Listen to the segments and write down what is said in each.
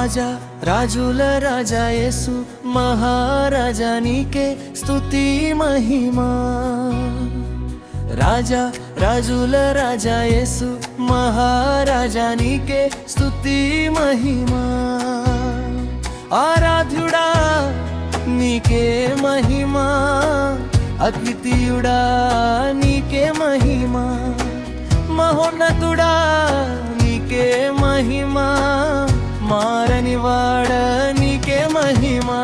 రాజా రాజుల రాజా యేసు మహారాజా నీకే స్తుతి మహిమా రాజా రాజుల రాజా యేసు మహారాజా నీకే స్తుతి మహిమా ఆరాధ్యుడా నీకే మహిమా అద్వితీయుడా నీకే మహిమా మహోన్నతుడా నీకే మహిమా మారనివాడ నీకే మహిమా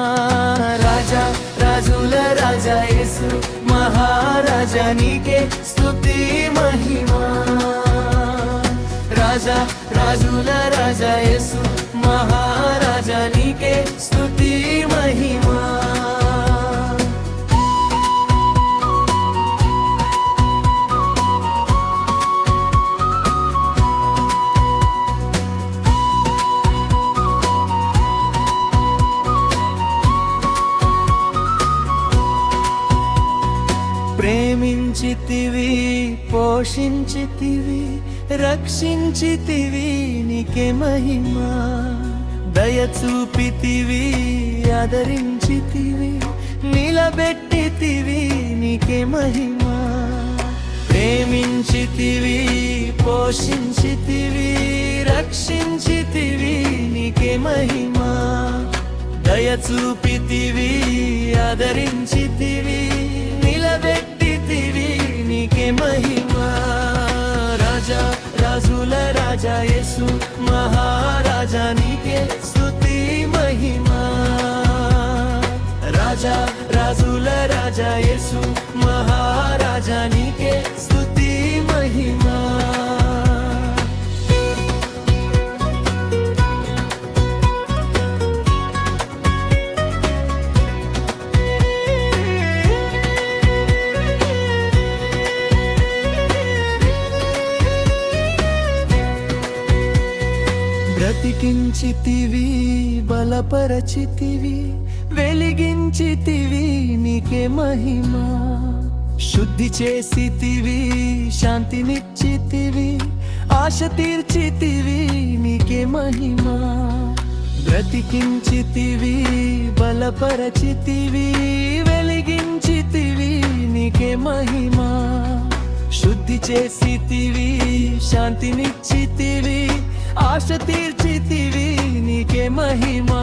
రాజా రాజుల రాజా యేసు మహారాజా నీకే స్తుతి మహిమా రాజా రాజుల రాజా యేసు మహారాజా నీకే స్తుతి మహిమా ప్రేమించితివి పోషించితివి రక్షించితివి నీకే మహిమా దయ చూపితివి ఆదరించితివి నిలబెట్టితివి నీకే మహిమా ప్రేమించితివి పోషించితివి రక్షించితివి నీకే మహిమా దయ చూపితివి ఆదరించితివి నిలబెట్టితివి నీకే మహిమా రాజా రాజుల రాజా యేసు మహారాజా నీకే స్తుతి మహిమా రాజా రాజుల రాజా యేసు మహారాజా నీకే స్తుతి మహిమా బ్రతికించితివి బలపరచితివి వెలిగించితివి నీకే మహిమా శుద్ధి చేసితివి శాంతినిచ్చితివి ఆశ తీర్చితివి నీకే మహిమా బ్రతికించితివి బలపరచితివి వెలిగించితివి నీకే మహిమా శుద్ధి చేసితివి శాంతినిచ్చితివి ఆశ తీర్చితివి నీకే మహిమా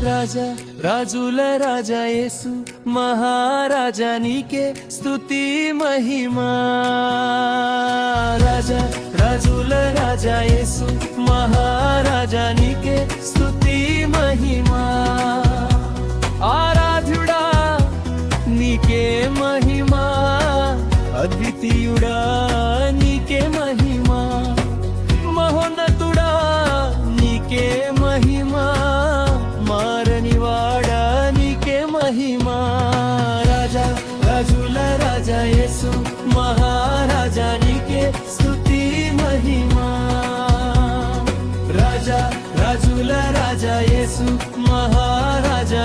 రాజా రాజుల రాజా యేసు మహారాజా నీకే స్తుతి మహిమా రాజా రాజుల రాజా యేసు మహారాజా నీకే స్తుతి మహిమా ఆరాధ్యుడా నీకే మహిమా అద్వితీయుడా నీకే మహిమా మహోన్నతుడా నీకే మహిమా మారనివాడా నీకే మహిమా రాజా రాజుల రాజా యేసు మహారాజా నీకే స్తుతి మహిమా రాజా రాజుల రాజా యేసు మహారాజా